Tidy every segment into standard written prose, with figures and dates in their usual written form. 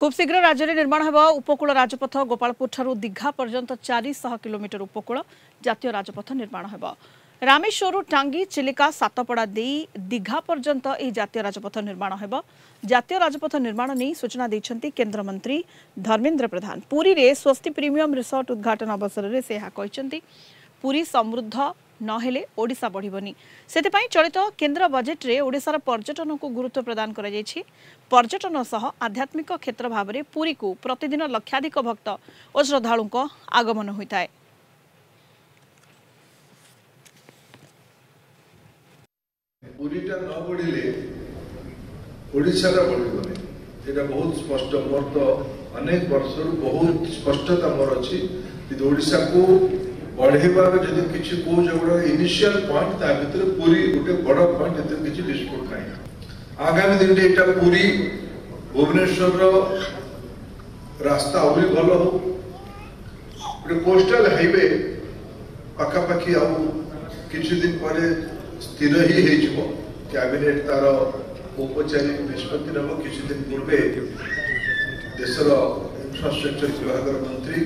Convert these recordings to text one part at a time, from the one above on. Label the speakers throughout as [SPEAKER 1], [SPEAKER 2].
[SPEAKER 1] खूब शीघ्र राज्य में निर्माण होगा उपकूल राजपथ गोपालपुर ठारू दीघा पर्यंत 400 किलोमीटर उपकूल जातीय राजपथ निर्माण होगा। रामेश्वर टांगी चिलिका सातपड़ा दे दीघा पर्यंत यह जातीय राजपथ निर्माण होगा। जातीय राजपथ निर्माण नहीं सूचना देते केंद्र मंत्री धर्मेंद्र प्रधान। पुरी रे स्वस्ति प्रीमियम रिसोर्ट उद्घाटन अवसर में से कहते पुरी समृद्ध नहेले ओडिशा बढ़िबनी से चलित केंद्र बजेट रे ओडिशार पर्यटन को गुरुत्व प्रदान कर पर्यटन सह आध्यात्मिक क्षेत्र भाव में पुरी को प्रतिदिन लक्षाधिक भक्त और श्रद्धालुओं आगमन होता है।
[SPEAKER 2] पुरीटा न बढ़िले ओडिशार बढ़िबनी एटा बहुत स्पष्ट मोर तो अनेक वर्ष बहुत स्पष्टता मोर अच्छी ओडिशा को बढ़ेबार जदि किछि को जगड़ इनिशियल पॉइंट ता भीतर पूरी गोटे बड़ पॉइंट एते किछि डिस्प्यूट नाही। आगामी दिन एटा पूरी भुवनेश्वर रास्ता और भल हो गोटे कोस्टल हाईवे पाखापाखि आ किछि दिन पर स्थिर ही हेजिबो। कैबिनेट तार औपचारिक निष्पत्ति नब किछि दिन पूर्वे देशर इंफ्रास्ट्रक्चर विभाग मंत्री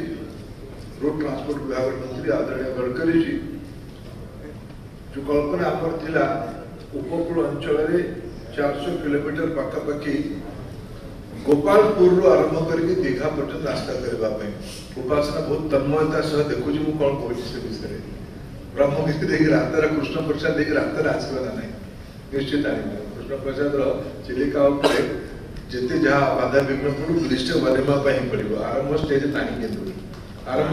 [SPEAKER 2] रोड ट्रांसपोर्ट विभाग मंत्री आदरणीय गडकरी जी जो कल्पना आमर थिला उपकूल अंचल 400 किलोमीटर पाखापाखि गोपालपुर आरंभ करके दीघा पर्यटन रास्ता करने उपासना बहुत तन्मयता सह देखुची मु कौन कहूँ से विषय ब्रह्मगिरी देखिए रास्तार कृष्ण प्रसाद देखिए रास्तार आसवा ना निश्चित आने कृष्ण प्रसाद चिलिका जिते जहाँ बाधा विघ्न पड़ू दृष्टि बनेवा पड़ो आरंभ स्टेज टाणी के आरंभ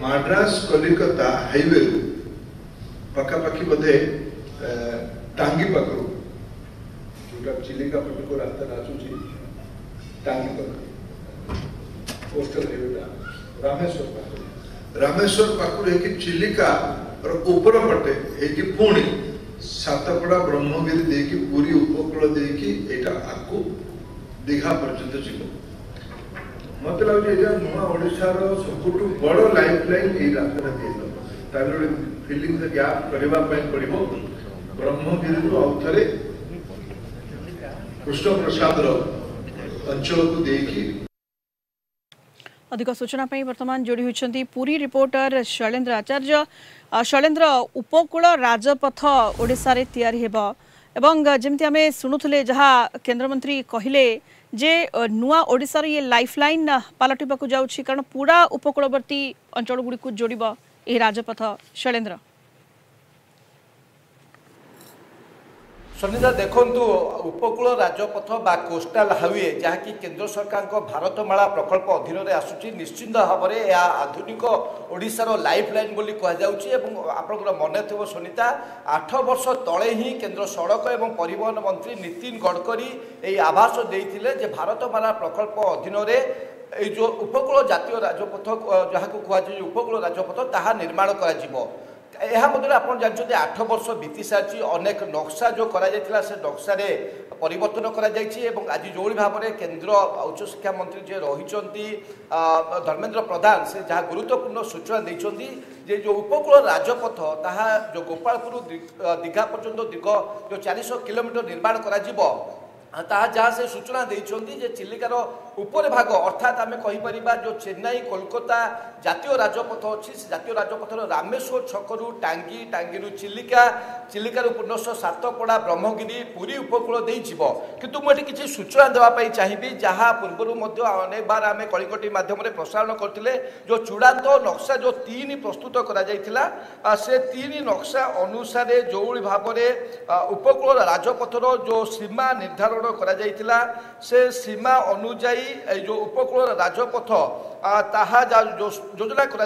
[SPEAKER 2] मद्रास कलिकता हाईवे पखापाखि बोधे टांगी पाखु जो चिलिका पट को रास्ता आसूची टांगी पाखु कोस्टल हाईवे रामेश्वर पाखु चिलिका ऊपर पटे पुणी सातपड़ा ब्रह्मगिरी देकी पूरी उपकूल देकी एटा आकु दीघा पर्यंत जीव मत लगे नुआ ओडिशार सबुठ बड़ लाइफ लाइन ये रास्ता दिए फिलिंग द गैप करने पड़ो ब्रह्मगिरी आउ थे कृष्ण प्रसाद अंचल को देखी।
[SPEAKER 1] अधिक सूचना वर्तमान जोड़ी होती पुरी रिपोर्टर शैलेन्द्र आचार्य। शैलेन्द्र उपकूल राजपथ ओडिशा रे तैयारी हेबा एवं जमती आम शुणुले जहाँ केंद्रमंत्री कहले जे नुआ ओडिशा रे ये लाइफलाइन पलटिबा जाउछि कारण पूरा उपकूलवर्ती अंचल गुडी को जोड़िबा ए राजपथ। शैलेन्द्र
[SPEAKER 3] सनिता देखंतु उपकूल राजपथ बा कोस्टाल हाईवे जहाँकि केंद्र सरकार भारतमाला प्रकल्प अधीन में आसूची निश्चिंत भाव में यह आधुनिक ओडिशार लाइफ लाइन बोली कहुच्छी। आपंकर मन थो सनिता 8 वर्ष तले ही केंद्र सड़क एवं परिवहन मंत्री नितिन गडकरी यही आभास देते भारतमाला प्रकल्प अधीन में जो उपकूल जातीय राजपथ जहाँ को कहुच्छे उपकूल राजपथ ताहा निर्माण करा आप जानते 8 वर्ष बीती सारी अनेक नक्शा जो करा से नक्शा परिवर्तन करा आज जो भाव में केंद्र उच्च शिक्षा मंत्री जे रही धर्मेंद्र प्रधान से जहाँ गुरुत्वपूर्ण सूचना देते जो उपकूल राजपथ ताहा जो गोपालपुर दीघा पर्यंत दीर्घ जो 400 किलोमीटर निर्माण करा जहाँ से सूचना देते चिलिकार ऊपर भाग अर्थात आम कहीपर जो चेन्नई कोलकाता जातीय राजपथ अच्छी से जातीय राजपथर रामेश्वर छकरू टांगी टांगी चिलिका चिलिकार पुनश्च सातपड़ा ब्रह्मगिरी पुरी उपकूल देव किंतु मुझे किसी सूचना देवाई चाहिए जहाँ पूर्व अनेक बार आम कलिकटी मध्यम प्रसारण करते जो चूड़ांत नक्शा जो 3 प्रस्तुत करा से 3 नक्शा अनुसार जो भाव में उपकूल राजपथर जो सीमा निर्धारण करा से सीमा अनुजाई जो उपकूल राजपथ ताहा जो योजना करा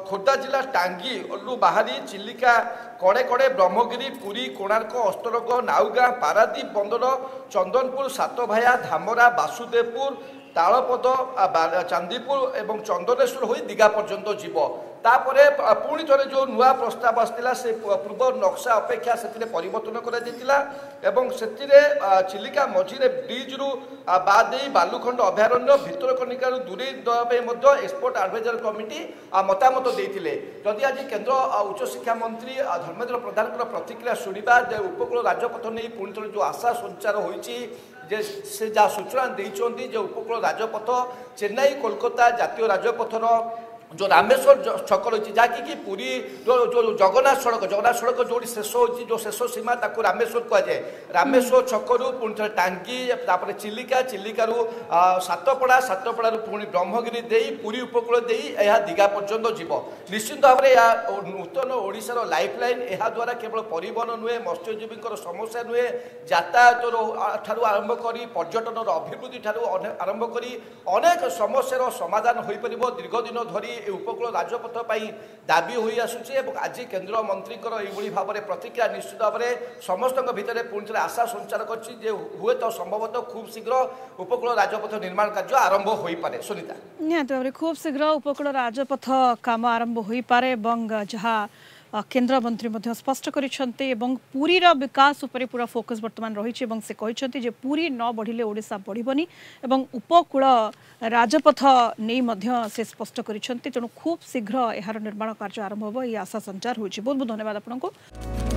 [SPEAKER 3] खोर्धा जिला टांगी बाहरी चिलिका कड़े कड़े ब्रह्मगिरी पुरी कोणार्क अस्तरग नाउगाँ पारादीप बंदर चंदनपुर सातभाया धामरा बासुदेवपुर तालपद चांदीपुर एवं चंदनेश्वर हो दीघा पर्यंत जीव तापर पुणी थे जो नुआ प्रस्ताव आसाला से पूर्व नक्शा अपेक्षा से परिवर्तन कर चिलिका मझीरे ब्रिज रु बाद बालुखंड अभयारण्य भितरकनिका दूरे देवा एक्सपर्ट एडवाइजर कमिटी मतामत देते जदि आज केन्द्र उच्च शिक्षा मंत्री धर्मेन्द्र प्रधान प्रतिक्रिया शुणा उपकूल राजपथ नहीं पुणी थे जो आशा संचार होती जे से जहाँ सूचना देते उपकूल राजपथ चेन्नई कोलकाता जातीय राजपथर जो रामेश्वर छक रही जहाँकि पुरी जो जगन्नाथ सड़क जो शेष हो जो शेष सीमा ताकू रामेश्वर कहुए रामेश्वर छकरू पुणी थे टांगी तापर चिलिका चिलिकारु सातपड़ा सातपड़ारू पुणी ब्रह्मगिरी दे पुरी उपकूल दे यह दीघा पर्यंत जीव निश्चित भाव में नूतन ओडिशार लाइफ लाइन यह द्वारा केवल परिवहन नुहे मत्स्यजीवी समस्या नुहे यातायात ठारू आरंभ कर पर्यटन अभिवृद्धि ठारू आरंभ कर अनेक समस्यार समाधान हो पार दीर्घ दिन धरी उपकूल राजपथ दाबी हो आसूची आज केन्द्र मंत्री ये भाव में प्रतिक्रिया निश्चित भाव में समस्त भितर पुणी थे आशा संचार कर हुए तो संभवतः खूब शीघ्र उपकूल राजपथ निर्माण कार्य आरंभ हो पारे। सुनीता
[SPEAKER 1] निहाती भाव खूब शीघ्र उपकूल राजपथ काम आरंभ हो पारे जहाँ केन्द्र मंत्री स्पष्ट करिसेंते पुरीर विकास उपरे पूरा फोकस वर्तमान रही से कहते जे पुरी न बढ़िले ओडिशा बढ़िबनी एवं उपकूल राजपथ नहीं से स्पष्ट करिसेंते तेणु खूब शीघ्र यार निर्माण कार्य आरंभ हो आशा संचार होछि। बहुत बहुत धन्यवाद आपको।